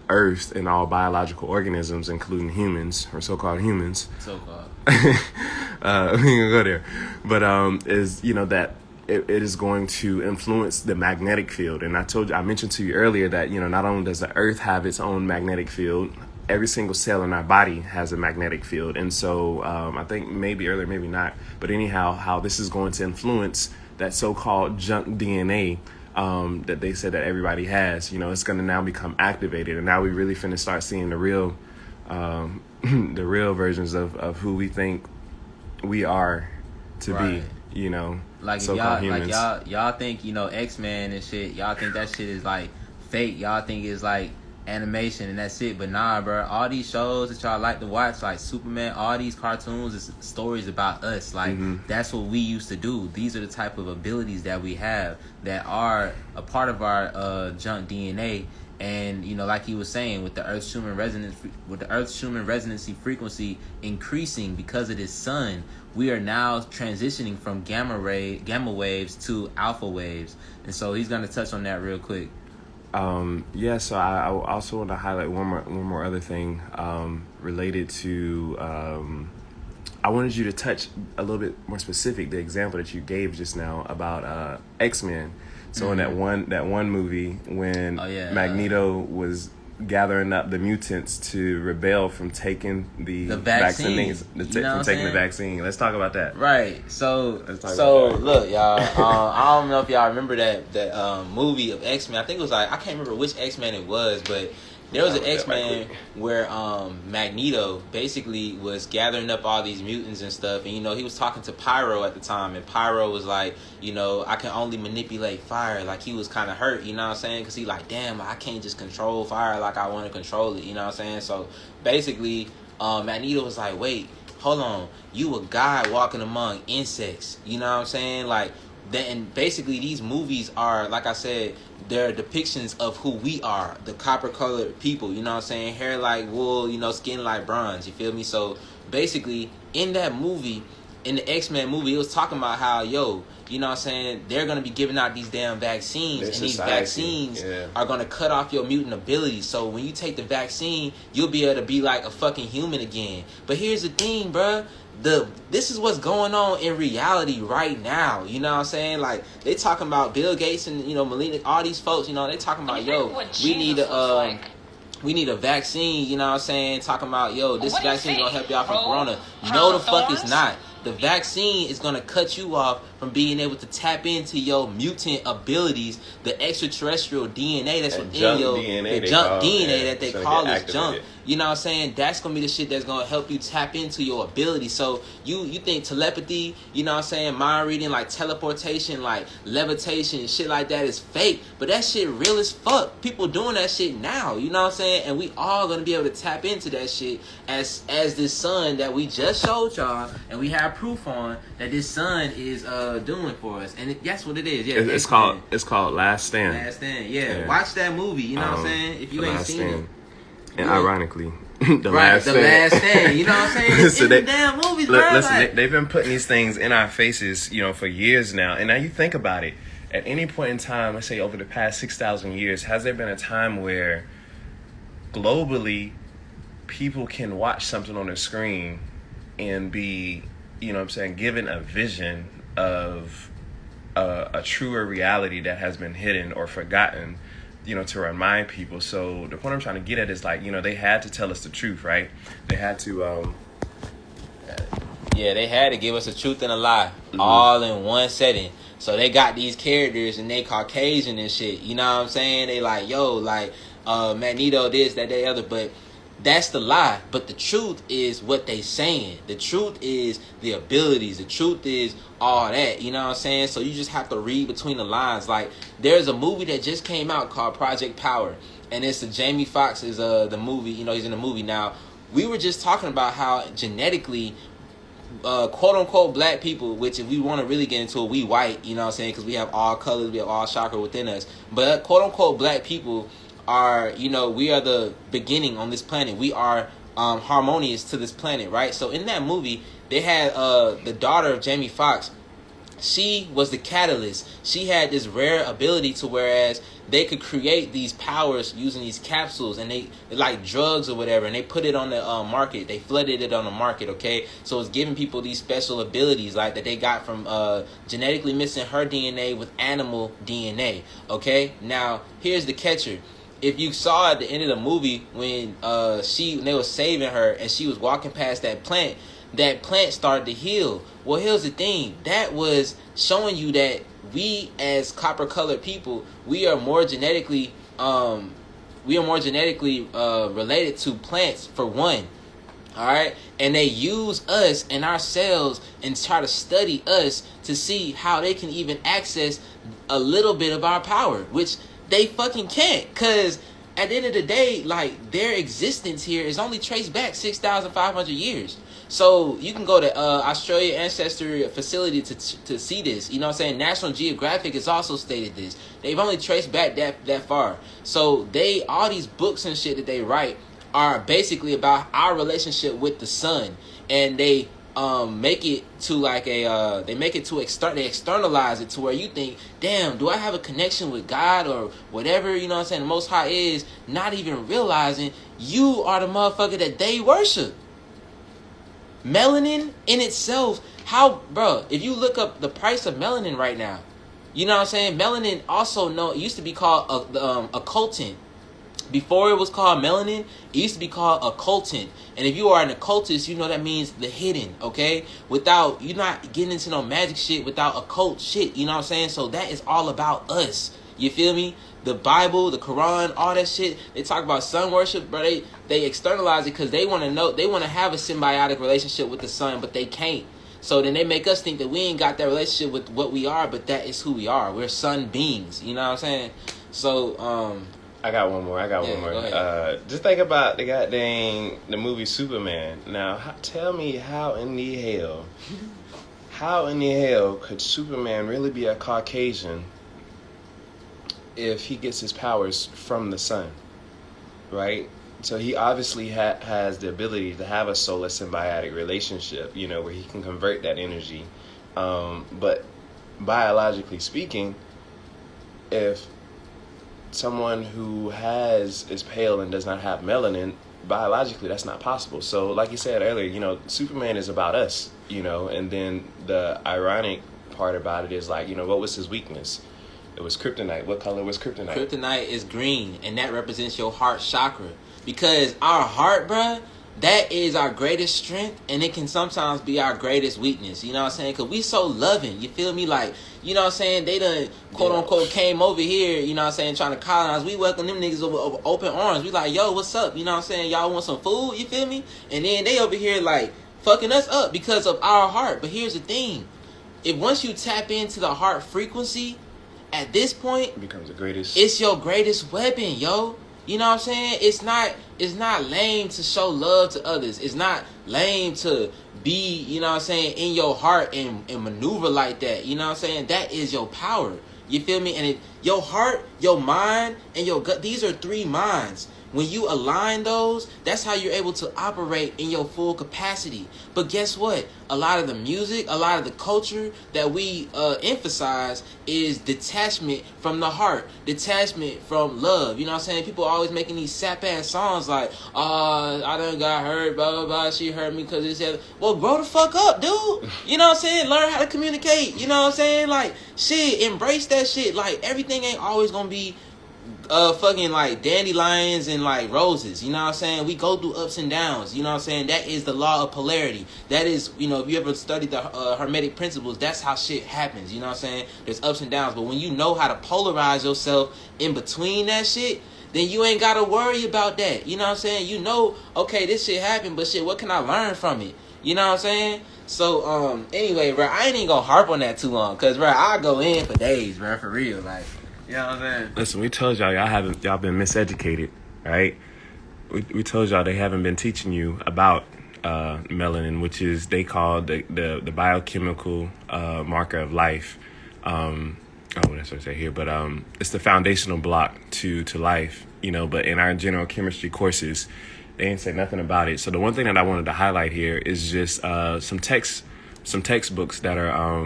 Earth and all biological organisms, including humans, or so-called humans. So-called. We ain't gonna go there. But is, you know, that it is going to influence the magnetic field. And I mentioned to you earlier that, you know, not only does the Earth have its own magnetic field, every single cell in our body has a magnetic field. And so I think maybe earlier, maybe not. But anyhow, how this is going to influence that so-called junk DNA that they said that everybody has, you know, it's going to now become activated. And now we really finna start seeing the real the real versions of who we think we are to be, you know, like so-called y'all, humans. like y'all think, you know, X-Men and shit, y'all think that shit is like fake. Y'all think it's like animation and that's it. But nah, bro, all these shows that y'all like to watch, like Superman, all these cartoons is stories about us. Like that's what we used to do. These are the type of abilities that we have that are a part of our junk DNA. And you know, like he was saying, with the Earth's Schumann resonancy frequency increasing because of this sun, we are now transitioning from gamma waves to alpha waves. And so he's gonna touch on that real quick. So I also want to highlight one more other thing related to I wanted you to touch a little bit more specific the example that you gave just now about X-Men. So in that one movie when Magneto was gathering up the mutants to rebel from taking the vaccine. The vaccine. Let's talk about that. Right. So look, y'all. I don't know if y'all remember that movie of X-Men. I think it was like, I can't remember which X-Men it was, but there was an X-Men where Magneto basically was gathering up all these mutants and stuff, and you know, he was talking to Pyro at the time, and Pyro was like, you know, I can only manipulate fire. Like, he was kind of hurt, you know what I'm saying, because he like, damn, I can't just control fire like I want to control it, you know what I'm saying. So basically Magneto was like, wait, hold on, you a guy walking among insects, you know what I'm saying. Like, and basically these movies are, like I said, they're depictions of who we are, the copper-colored people, you know what I'm saying? Hair like wool, you know, skin like bronze, you feel me? So basically, in that movie, in the X-Men movie, it was talking about how, yo, you know what I'm saying, they're going to be giving out these damn vaccines, and these vaccines are going to cut off your mutant abilities. So when you take the vaccine, you'll be able to be like a fucking human again. But here's the thing, bruh. This is what's going on in reality right now. You know what I'm saying? Like, they talking about Bill Gates and, you know, Melina, all these folks, you know, they talking about, yo, we need a vaccine, you know what I'm saying? Talking about, yo, this vaccine is going to help y'all from corona. No, the fuck it's not. The vaccine is going to cut you off from being able to tap into your mutant abilities, the extraterrestrial DNA that's within your junk DNA that they call is junk. You know what I'm saying? That's going to be the shit that's going to help you tap into your ability. So you think telepathy, you know what I'm saying, mind reading, like teleportation, like levitation, shit like that is fake. But that shit real as fuck. People doing that shit now, you know what I'm saying? And we all going to be able to tap into that shit as this sun that we just showed y'all, and we have proof on that this sun is doing for us. And that's what it is. Yeah, it's called Last Stand. Last Stand. Yeah. Watch that movie, you know what I'm saying? If you ain't seen it. And ironically, the last stand. You know what I'm saying? It's so in the damn movies, bro. Listen, they've been putting these things in our faces, you know, for years now. And now you think about it. At any point in time, let's say over the past 6,000 years, has there been a time where globally people can watch something on the screen and be, you know what I'm saying, given a vision of a truer reality that has been hidden or forgotten, you know, to remind people? So the point I'm trying to get at is, like, you know, they had to tell us the truth, right? They had to they had to give us a truth and a lie all in one setting. So they got these characters and they Caucasian and shit, you know what I'm saying? They like, yo, like Magneto this, that, that, other, but that's the lie. But the truth is what they saying. The truth is the abilities. The truth is all that. You know what I'm saying? So you just have to read between the lines. Like, there's a movie that just came out called Project Power. And it's Jamie Foxx is the movie. You know, he's in the movie. Now, we were just talking about how genetically, quote-unquote black people, which if we want to really get into it, we white. You know what I'm saying? Because we have all colors. We have all chakra within us. But quote-unquote black people are, you know, we are the beginning on this planet. We are harmonious to this planet, right? So in that movie, they had the daughter of Jamie Foxx. She was the catalyst. She had this rare ability to whereas they could create these powers using these capsules, and they like drugs or whatever, and they put it on the market. They flooded it on the market, okay? So it's giving people these special abilities like that they got from genetically mixing her DNA with animal DNA, okay? Now, here's the catcher. If you saw at the end of the movie when they were saving her and she was walking past that plant started to heal. Well, here's the thing. That was showing you that we as copper-colored people, we are more genetically related to plants, for one. All right? And they use us and our cells and try to study us to see how they can even access a little bit of our power, which they fucking can't, because at the end of the day, like, their existence here is only traced back 6,500 years. So you can go to Australia Ancestry Facility to see this. You know what I'm saying? National Geographic has also stated this. They've only traced back that far. So all these books and shit that they write are basically about our relationship with the sun, and they make it to like they externalize it to where you think, damn, do I have a connection with God or whatever? You know what I'm saying? The Most High is, not even realizing you are the motherfucker that they worship. Melanin in itself, if you look up the price of melanin right now, you know what I'm saying? Melanin it used to be called occultant. Before it was called melanin, it used to be called occultant. And if you are an occultist, you know that means the hidden, okay? You're not getting into no magic shit without occult shit, you know what I'm saying? So that is all about us. You feel me? The Bible, the Quran, all that shit. They talk about sun worship, but they externalize it because they want to have a symbiotic relationship with the sun, but they can't. So then they make us think that we ain't got that relationship with what we are, but that is who we are. We're sun beings. You know what I'm saying? So, I got one more. Just think about the movie Superman. Now, tell me how in the hell could Superman really be a Caucasian if he gets his powers from the sun, right? So he obviously has the ability to have a solar symbiotic relationship, you know, where he can convert that energy. But biologically speaking, if someone who is pale and does not have melanin, biologically that's not possible. So like you said earlier, you know, Superman is about us, you know, and then the ironic part about it is like, you know, what was his weakness? It was kryptonite. What color was kryptonite? Kryptonite is green, and that represents your heart chakra. Because our heart, bruh, that is our greatest strength, and it can sometimes be our greatest weakness. You know what I'm saying? Because we so loving. You feel me? Like, you know what I'm saying? They done, quote unquote, came over here, you know what I'm saying, trying to colonize. We welcome them niggas with open arms. We like, yo, what's up? You know what I'm saying? Y'all want some food? You feel me? And then they over here, like, fucking us up because of our heart. But here's the thing. Once you tap into the heart frequency, at this point, it becomes the greatest. It's your greatest weapon, yo. You know what I'm saying? It's not lame to show love to others. It's not lame to be, you know what I'm saying, in your heart and maneuver like that. You know what I'm saying? That is your power. You feel me? And your heart, your mind, and your gut, these are three minds. When you align those, that's how you're able to operate in your full capacity. But guess what? A lot of the music, a lot of the culture that we emphasize is detachment from the heart, detachment from love. You know what I'm saying? People are always making these sap-ass songs like, I done got hurt, blah, blah, blah. She hurt me because it's... Well, grow the fuck up, dude. You know what I'm saying? Learn how to communicate. You know what I'm saying? Like, shit, embrace that shit. Like, everything ain't always going to be fucking like dandelions and like roses, you know what I'm saying? We go through ups and downs, you know what I'm saying? That is the law of polarity. That is, you know, if you ever studied the Hermetic principles, that's how shit happens, you know what I'm saying? There's ups and downs, but when you know how to polarize yourself in between that shit, then you ain't gotta worry about that, you know what I'm saying? You know, okay, this shit happened, but shit, what can I learn from it? You know what I'm saying? So, anyway, bro, I ain't even gonna harp on that too long, cause, bro, I'll go in for days, bro, for real, like... You know what I'm saying? Listen, we told y'all been miseducated, right? We told y'all they haven't been teaching you about melanin, which is they call the biochemical marker of life. That's what I say here, but it's the foundational block to life, you know. But in our general chemistry courses, They ain't say nothing about it. So the one thing that I wanted to highlight here is just some textbooks that are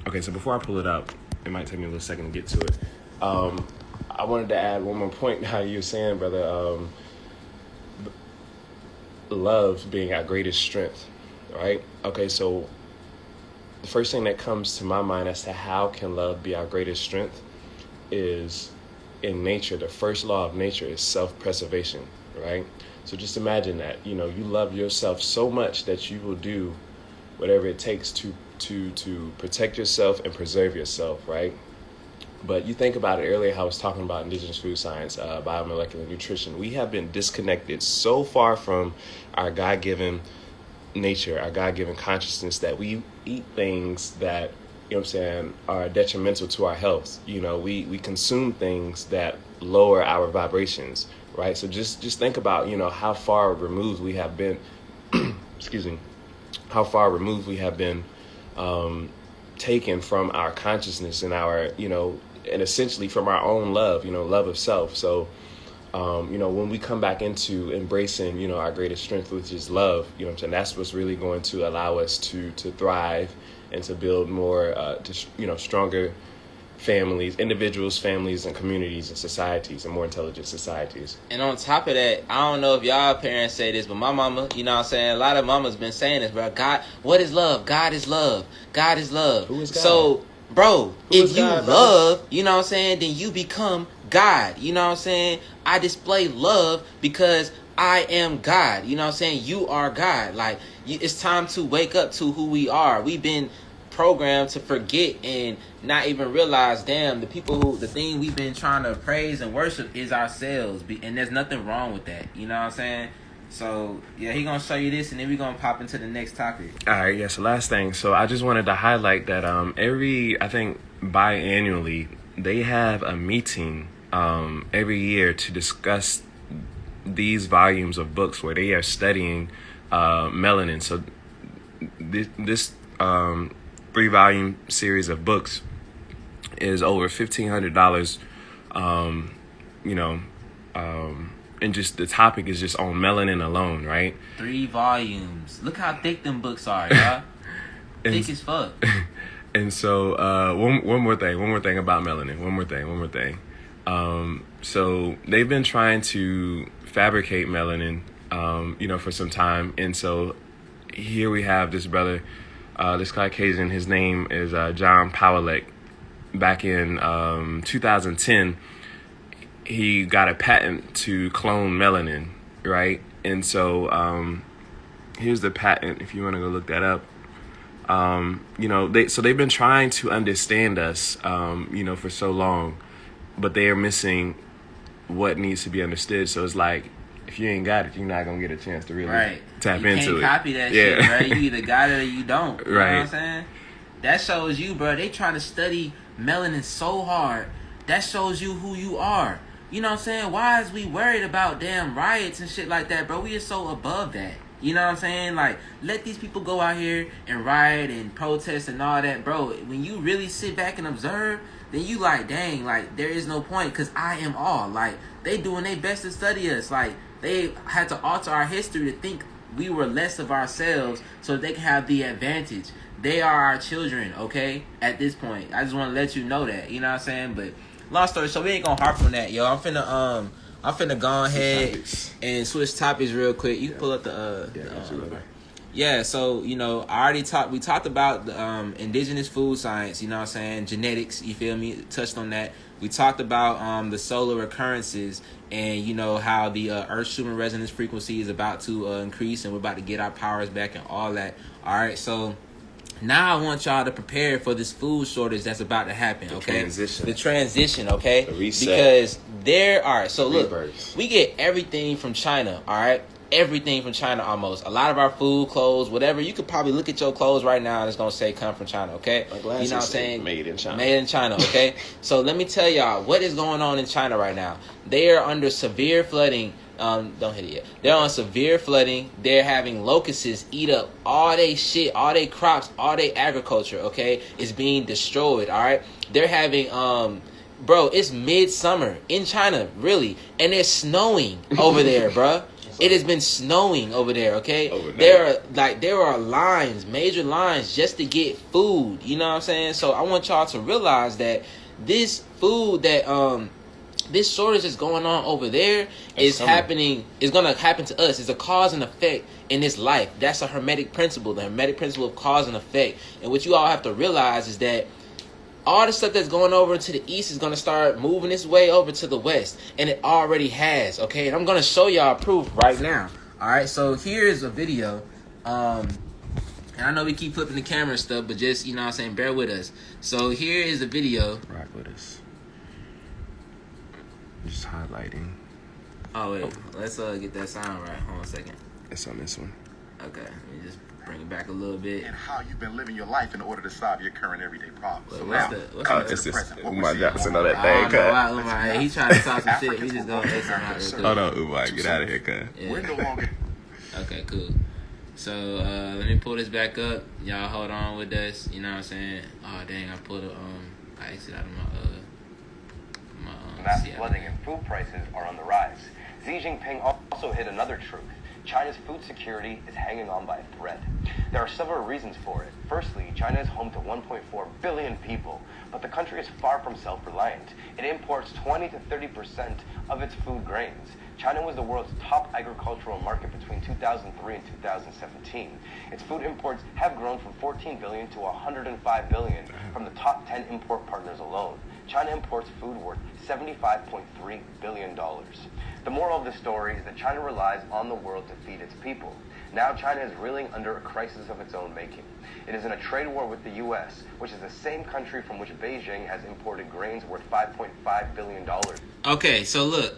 okay. So before I pull it up, it might take me a little second to get to it. I wanted to add one more point. How you were saying, brother, love being our greatest strength, right? Okay, so the first thing that comes to my mind as to how can love be our greatest strength is in nature. The first law of nature is self-preservation, right? So just imagine that, you love yourself so much that you will do whatever it takes to protect yourself and preserve yourself, right? But you think about it earlier, how I was talking about indigenous food science, biomolecular nutrition. We have been disconnected so far from our God-given nature, our God-given consciousness, that we eat things that, are detrimental to our health. We consume things that lower our vibrations, right? So just think about, how far removed we have been, excuse me, how far removed we have been taken from our consciousness and our, and essentially from our own love, love of self. So, when we come back into embracing, our greatest strength, which is love, that's what's really going to allow us to thrive and to build more, stronger families, individuals, families, and communities and societies, and more intelligent societies. And on top of that, I don't know if y'all parents say this, but my mama, a lot of mamas been saying this, bro. God, what is love? God is love. God is love. Who is God? So, bro, if you God, love, then you become God. I display love because I am God. You are God. Like, it's time to wake up to who we are. We've been programmed to forget and not even realize, damn, the thing we've been trying to praise and worship is ourselves. And there's nothing wrong with that. You know what I'm saying? So, yeah, he going to show you this, and then we're going to pop into the next topic. All right, yeah, so last thing. So I just wanted to highlight that I think biannually, they have a meeting every year to discuss these volumes of books where they are studying melanin. So this 3-volume series of books is over $1,500, and just the topic is just on melanin alone, right? 3 volumes. Look how thick them books are, y'all. Thick as fuck. And so one more thing about melanin. One more thing. So they've been trying to fabricate melanin, for some time. And so here we have this brother, this Caucasian, his name is John Pawelek. Back in 2010, he got a patent to clone melanin, right? And so here's the patent if you want to go look that up. They've been trying to understand us, for so long, but they are missing what needs to be understood. So it's like, if you ain't got it, you're not gonna get a chance to really tap into it. You can't copy that shit, right? You either got it or you don't. You know what I'm saying? That shows you, bro. They trying to study melanin so hard. That shows you who you are. You know what I'm saying? Why is we worried about damn riots and shit like that, bro? We are so above that. You know what I'm saying? Like, let these people go out here and riot and protest and all that, bro. When you really sit back and observe, then you like, dang, like, there is no point, because I am all. Like, they doing their best to study us. Like, they had to alter our history to think we were less of ourselves so they can have the advantage. They are our children, okay? At this point, I just want to let you know that. You know what I'm saying? But long story short, we ain't gonna harp on that, yo. I'm finna go ahead and switch topics real quick. You can pull up the yeah. So we talked about the indigenous food science. You know what I'm saying? Genetics. You feel me? Touched on that. We talked about the solar occurrences and how the Earth's Schumann resonance frequency is about to increase, and we're about to get our powers back and all that. All right, so now I want y'all to prepare for this food shortage that's about to happen. Okay, the transition. Okay, the reset. Because so look, we get everything from China. All right. Everything from China almost. A lot of our food, clothes, whatever. You could probably look at your clothes right now and it's going to say come from China, okay? You know what I'm saying? Made in China. Made in China, okay? So let me tell y'all what is going on in China right now. They are under severe flooding. Don't hit it yet. They're on severe flooding. They're having locusts eat up all they shit, all they crops, all they agriculture, okay? It's being destroyed, all right? They're having, bro, it's midsummer in China, really. And it's snowing over there, bro. It has been snowing over there, okay? Overnight. There are lines, major lines, just to get food. You know what I'm saying? So I want y'all to realize that this food that this shortage that's going on over there is happening. Is gonna happen to us. It's a cause and effect in this life. That's a hermetic principle. The hermetic principle of cause and effect. And what you all have to realize is that all the stuff that's going over to the east is going to start moving its way over to the west. And it already has, okay? And I'm going to show y'all proof right now. All right, so here's a video. And I know we keep flipping the camera and stuff, but just, you know what I'm saying, bear with us. So here is a video. Rock with us. Just highlighting. Oh, wait. Let's get that sound right. Hold on a second. It's on this one. Okay, let me just bring it back a little bit. And how you've been living your life in order to solve your current everyday problems. Wait, So what's now, the- coming to It's the just present, what Umar we're seeing Johnson going on that on. thing, I don't know why cut. Umar, he trying to talk some shit. We just gonna exit him out real quick. Hold on, Umar, get out of here, cut. Yeah. We're no longer Okay, cool. So let me pull this back up. Y'all hold on with us. You know what I'm saying? Oh dang, I pulled I exit out of my Mass Seattle. flooding and food prices are on the rise. Xi Jinping also hit another truth. China's food security is hanging on by a thread. There are several reasons for it. Firstly, China is home to 1.4 billion people, but the country is far from self-reliant. It imports 20 to 30% of its food grains. China was the world's top agricultural market between 2003 and 2017. Its food imports have grown from 14 billion to 105 billion from the top 10 import partners alone. China imports food worth $75.3 billion. The moral of the story is that China relies on the world to feed its people. Now China is reeling under a crisis of its own making. It is in a trade war with the U.S., which is the same country from which Beijing has imported grains worth $5.5 billion. Okay, so look,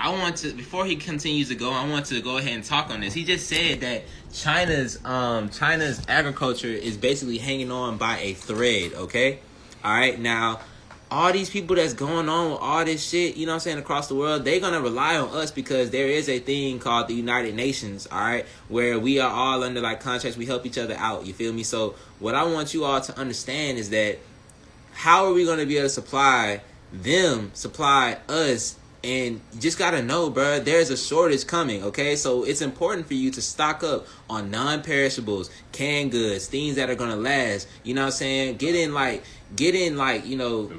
before he continues to go, I want to go ahead and talk on this. He just said that China's agriculture is basically hanging on by a thread, okay? All right, now all these people that's going on with all this shit, you know what I'm saying, across the world, they're going to rely on us because there is a thing called the United Nations, all right, where we are all under, like, contracts. We help each other out, you feel me? So what I want you all to understand is that how are we going to be able to supply us? And you just got to know, bro, there's a shortage coming, okay? So it's important for you to stock up on non-perishables, canned goods, things that are going to last, you know what I'm saying? Get in, you know,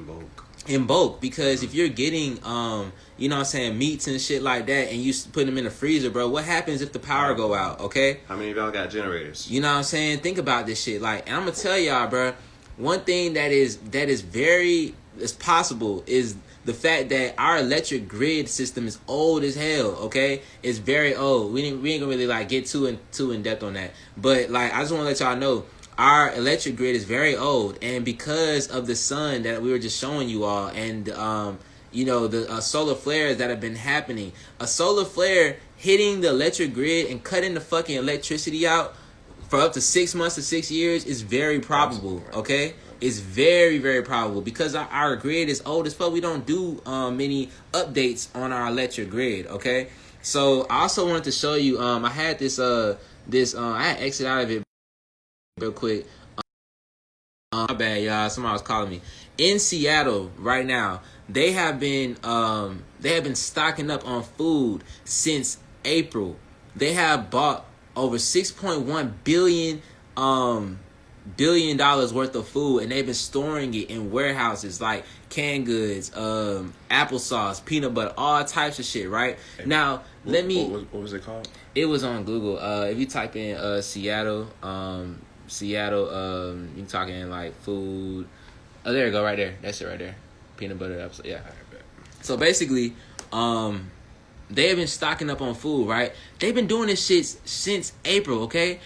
in bulk, because if you're getting, you know what I'm saying, meats and shit like that, and you put them in the freezer, bro, what happens if the power go out, okay? How many of y'all got generators? You know what I'm saying? Think about this shit. Like, and I'm going to tell y'all, bro, one thing that is possible is the fact that our electric grid system is old as hell, okay? It's very old. We ain't gonna really, like, get too in depth on that. But, like, I just want to let y'all know, our electric grid is very old, and because of the sun that we were just showing you all, and you know, the solar flares that have been happening, a solar flare hitting the electric grid and cutting the fucking electricity out for up to 6 months to 6 years is very probable, okay? It's very, very probable because our grid is old as fuck. We don't do many updates on our electric grid, okay? So I also wanted to show you, I had I had exit out of it real quick. My bad, y'all. Somebody was calling me. In Seattle right now, they have been stocking up on food since April. They have bought over $6.1 billion worth of food, and they've been storing it in warehouses like canned goods, applesauce, peanut butter, all types of shit. Right now, What was it called? It was on Google. If you type in Seattle, you talking like food. Oh, there you go, right there. That's it, right there. Peanut butter, applesauce. Yeah. So basically, they have been stocking up on food, right? They've been doing this shit since April, okay?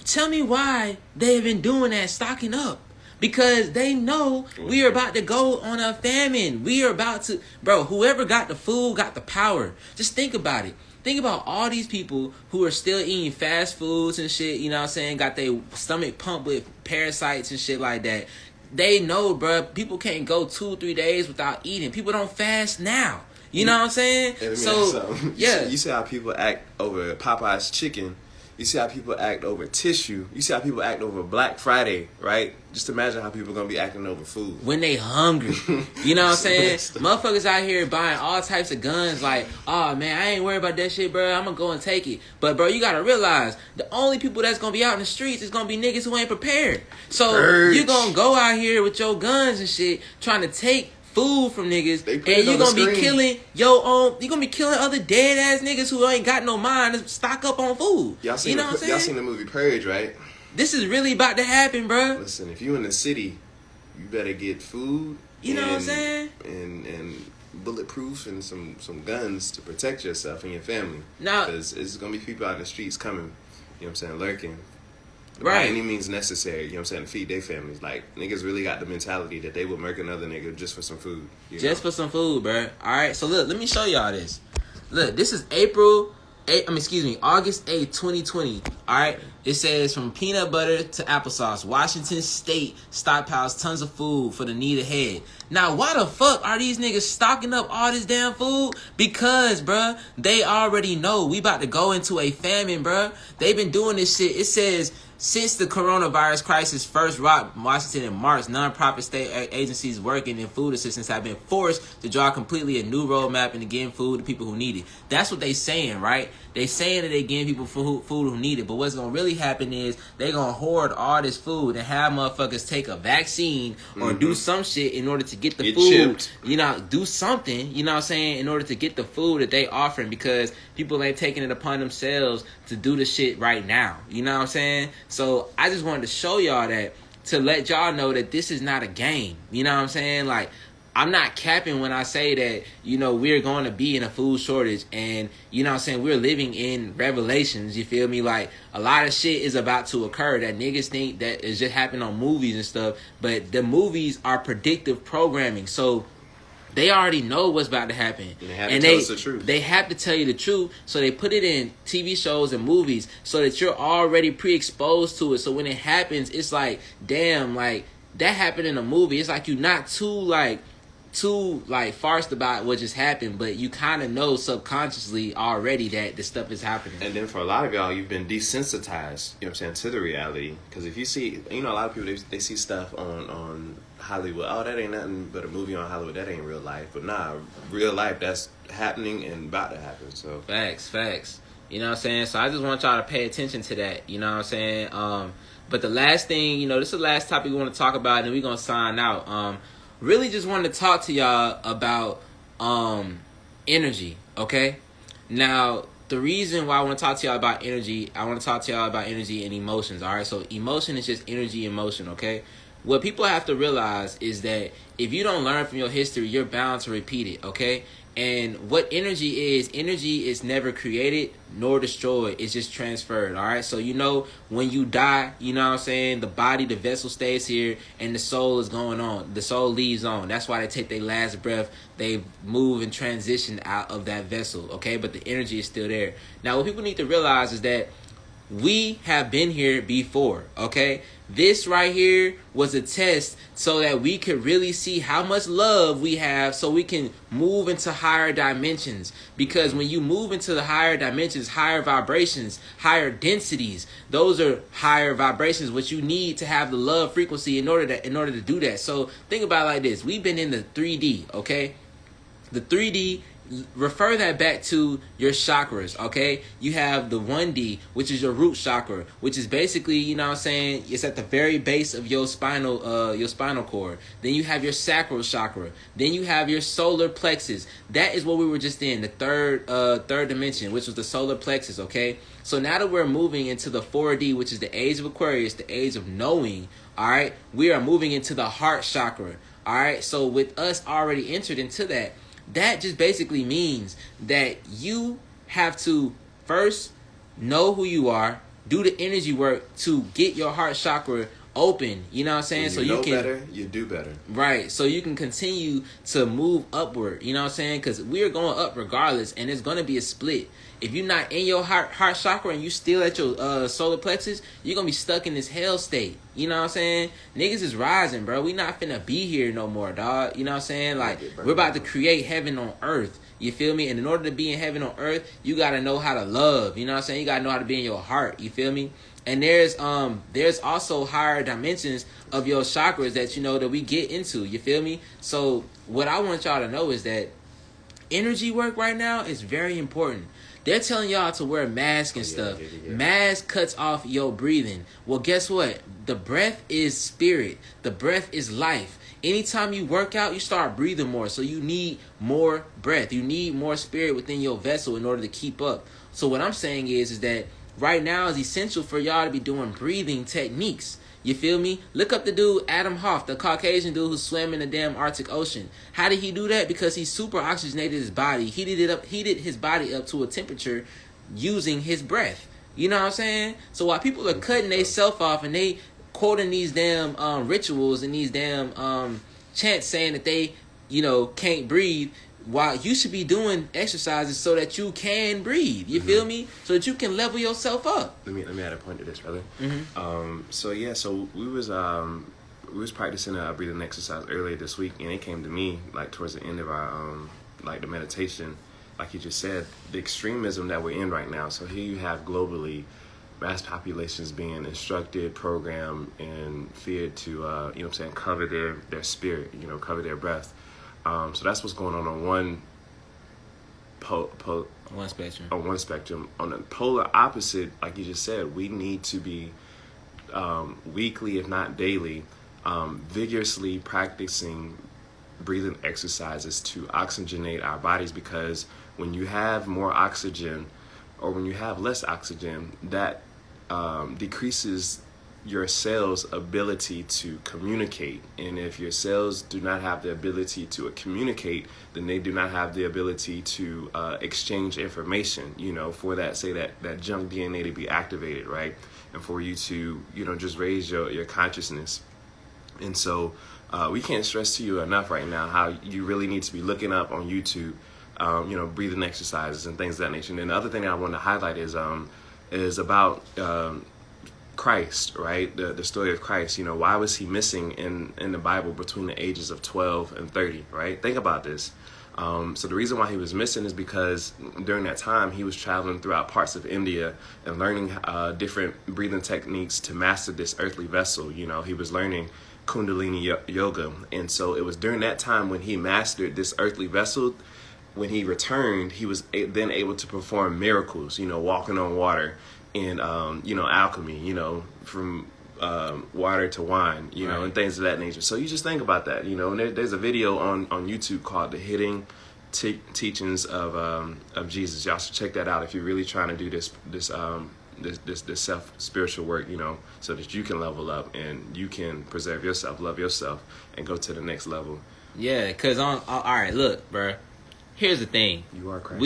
Tell me why they have been doing that, stocking up. Because they know we are about to go on a famine. We are about to... Bro, whoever got the food got the power. Just think about it. Think about all these people who are still eating fast foods and shit, you know what I'm saying? Got their stomach pumped with parasites and shit like that. They know, bro, people can't go 2-3 days without eating. People don't fast now. You know what I'm saying? Hey, So, yeah. You see how people act over Popeye's chicken. You see how people act over tissue. You see how people act over Black Friday, right? Just imagine how people are going to be acting over food. When they hungry. You know what I'm saying? Motherfuckers out here buying all types of guns like, oh, man, I ain't worried about that shit, bro. I'm going to go and take it. But, bro, you got to realize the only people that's going to be out in the streets is going to be niggas who ain't prepared. So you're going to go out here with your guns and shit trying to take food from niggas, and you're gonna be killing your own. You're gonna be killing other dead ass niggas who ain't got no mind to stock up on food. Y'all seen, you know what I'm saying? Y'all seen the movie Purge, right? This is really about to happen, bro. Listen, if you in the city, you better get food. You know what I'm saying? And bulletproof and some guns to protect yourself and your family. Now, because it's gonna be people out in the streets coming. You know what I'm saying? Lurking. Right. By any means necessary, you know what I'm saying, to feed their families. Like, niggas really got the mentality that they would murk another nigga just for some food. Just for some food, bro. Alright, so look, let me show y'all this. Look, this is August 8th, 2020. Alright? It says from peanut butter to applesauce, Washington State stockpiles tons of food for the need ahead. Now, why the fuck are these niggas stocking up all this damn food? Because, bruh, they already know we about to go into a famine, bruh. They've been doing this shit. It says, since the coronavirus crisis first rocked Washington in March, nonprofit state agencies working in food assistance have been forced to draw completely a new roadmap into getting food to people who need it. That's what they saying, right? They saying that they getting people food who need it, but what's gonna really happen is they gonna hoard all this food and have motherfuckers take a vaccine or do some shit in order to get the food. Chipped. You know, do something, you know what I'm saying, in order to get the food that they offering, because people ain't taking it upon themselves to do the shit right now. You know what I'm saying? So I just wanted to show y'all that, to let y'all know that this is not a game. You know what I'm saying? Like, I'm not capping when I say that, you know, we're going to be in a food shortage, and, you know what I'm saying, we're living in revelations, you feel me? Like, a lot of shit is about to occur that niggas think that is just happening on movies and stuff, but the movies are predictive programming, so they already know what's about to happen. And they have to tell us the truth. They have to tell you the truth, so they put it in TV shows and movies so that you're already pre-exposed to it, so when it happens, it's like, damn, like, that happened in a movie. It's like you're not too farced about what just happened, but you kind of know subconsciously already that this stuff is happening. And then for a lot of y'all, you've been desensitized, you know what I'm saying, to the reality. Because if you see, you know, a lot of people, they see stuff on Hollywood. Oh, that ain't nothing but a movie on Hollywood. That ain't real life. But nah, real life, that's happening and about to happen. So Facts. You know what I'm saying? So I just want y'all to pay attention to that. You know what I'm saying? But the last thing, you know, this is the last topic we want to talk about, and then we're going to sign out. Really just wanted to talk to y'all about energy, okay? Now, the reason why I want to talk to y'all about energy, I want to talk to y'all about energy and emotions, all right? So emotion is just energy and motion, okay? What people have to realize is that if you don't learn from your history, you're bound to repeat it, okay? And what energy is never created nor destroyed. It's just transferred, all right? So, you know, when you die, you know what I'm saying, the body, the vessel stays here, and the soul is going on. The soul leaves on. That's why they take their last breath. They move and transition out of that vessel, okay? But the energy is still there. Now, what people need to realize is that we have been here before, okay? This right here was a test so that we could really see how much love we have, so we can move into higher dimensions. Because when you move into the higher dimensions, higher vibrations, higher densities, those are higher vibrations, which you need to have the love frequency in order to do that. So think about it like this. We've been in the 3D, okay? The 3D, refer that back to your chakras, okay? You have the 1D, which is your root chakra, which is basically, you know what I'm saying, it's at the very base of your spinal cord. Then you have your sacral chakra. Then you have your solar plexus. That is what we were just in, the third dimension, which was the solar plexus, okay? So now that we're moving into the 4D, which is the age of Aquarius, the age of knowing, all right? We are moving into the heart chakra, all right? So with us already entered into that, that just basically means that you have to first know who you are, do the energy work to get your heart chakra open, you know what I'm saying? When you know better, you do better. Right, so you can continue to move upward, you know what I'm saying? Because we are going up regardless, and it's going to be a split. if you're not in your heart chakra and you still at your solar plexus, you're gonna be stuck in this hell state. You know what I'm saying? Niggas is rising, bro. We not finna be here no more, dog. You know what I'm saying? Like, we're about to create heaven on earth. You feel me? And in order to be in heaven on earth, you gotta know how to love. You know what I'm saying? You gotta know how to be in your heart. You feel me? And there's also higher dimensions of your chakras that, you know, that we get into. You feel me? So what I want y'all to know is that energy work right now is very important. They're telling y'all to wear masks and stuff. Mask cuts off your breathing. Well, guess what? The breath is spirit. The breath is life. Anytime you work out, you start breathing more. So you need more breath. You need more spirit within your vessel in order to keep up. So what I'm saying is that right now is essential for y'all to be doing breathing techniques. You feel me? Look up the dude, Adam Hoff, the Caucasian dude who swam in the damn Arctic Ocean. How did he do that? Because he super oxygenated his body. He heated his body up to a temperature using his breath. You know what I'm saying? So while people are cutting themselves off and they quoting these damn rituals and these damn chants saying that they, you know, can't breathe, while you should be doing exercises so that you can breathe. You feel me? So that you can level yourself up. Let me add a point to this, brother. So we was practicing a breathing exercise earlier this week, and it came to me like towards the end of our like the meditation, like you just said, the extremism that we're in right now. So here you have globally mass populations being instructed, programmed, and feared to you know what I'm saying, cover their spirit, you know, cover their breath. So that's what's going on one spectrum. On one spectrum. On the polar opposite, like you just said, we need to be weekly, if not daily, vigorously practicing breathing exercises to oxygenate our bodies, because when you have more oxygen or when you have less oxygen, that decreases your cells' ability to communicate. And if your cells do not have the ability to communicate, then they do not have the ability to exchange information, you know, for that, say that junk DNA to be activated, right? And for you to, you know, just raise your consciousness. And so we can't stress to you enough right now how you really need to be looking up on YouTube, you know, breathing exercises and things of that nature. And the other thing that I want to highlight is about Christ, right? The story of Christ. You know, why was he missing in the Bible between the ages of 12 and 30, right? Think about this. So the reason why he was missing is because during that time he was traveling throughout parts of India and learning different breathing techniques to master this earthly vessel. You know, he was learning Kundalini yoga. And so it was during that time when he mastered this earthly vessel, when he returned, he was then able to perform miracles, you know, walking on water, and you know, alchemy, you know, from water to wine, you know, and things of that nature. So you just think about that, you know. And there's a video on YouTube called "The Hidden Teachings of Jesus." Y'all should check that out if you're really trying to do this self spiritual work, you know, so that you can level up and you can preserve yourself, love yourself, and go to the next level. Yeah, cause all right, look, bro. Here's the thing. You are Christ.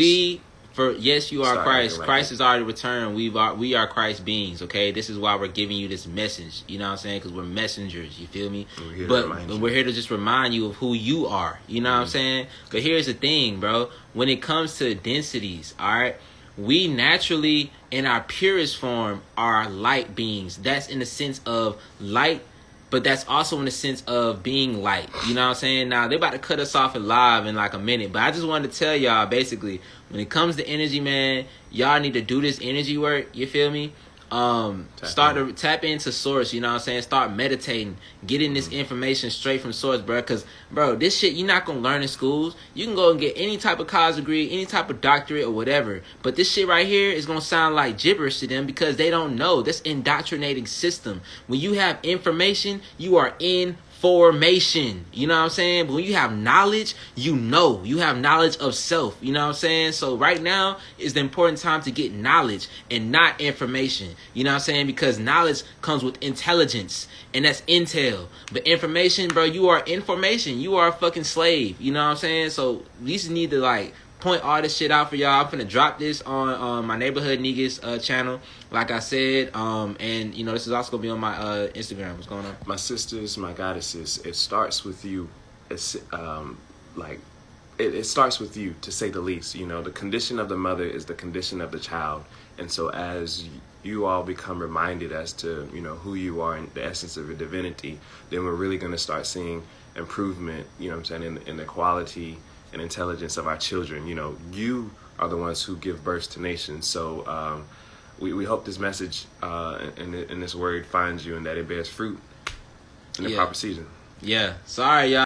Yes, you are Sorry, Christ. right. Christ has already returned. We are Christ beings, okay? This is why we're giving you this message. You know what I'm saying? Because we're messengers, you feel me? But we're here to just remind you of who you are. You know what I'm saying? But here's the thing, bro. When it comes to densities, all right, we naturally, in our purest form, are light beings. That's in the sense of light, but that's also in the sense of being light. You know what I'm saying? Now, they're about to cut us off live in like a minute. But I just wanted to tell y'all, basically, when it comes to energy, man, y'all need to do this energy work. You feel me? Start to tap into source. You know what I'm saying? Start meditating. Getting this information straight from source, bro. Because, bro, this shit you're not going to learn in schools. You can go and get any type of college degree, any type of doctorate or whatever. But this shit right here is going to sound like gibberish to them because they don't know. That's indoctrinating system. When you have information, you are in formation. You know what I'm saying? But when you have knowledge, you know. You have knowledge of self. You know what I'm saying? So right now is the important time to get knowledge and not information. You know what I'm saying? Because knowledge comes with intelligence, and that's intel. But information, bro, you are information. You are a fucking slave. You know what I'm saying? So we just need to like point all this shit out for y'all. I'm finna drop this on my Neighborhood Niggas channel, like I said, and you know this is also gonna be on my Instagram. What's going on? My sisters, my goddesses, it starts with you. It's like it starts with you, to say the least. You know, the condition of the mother is the condition of the child. And so as you all become reminded as to, you know, who you are and the essence of your divinity, then we're really going to start seeing improvement, you know what I'm saying, in the quality and intelligence of our children. You know, you are the ones who give birth to nations. So we hope this message and this word finds you and that it bears fruit in the proper season. Yeah. Sorry, y'all.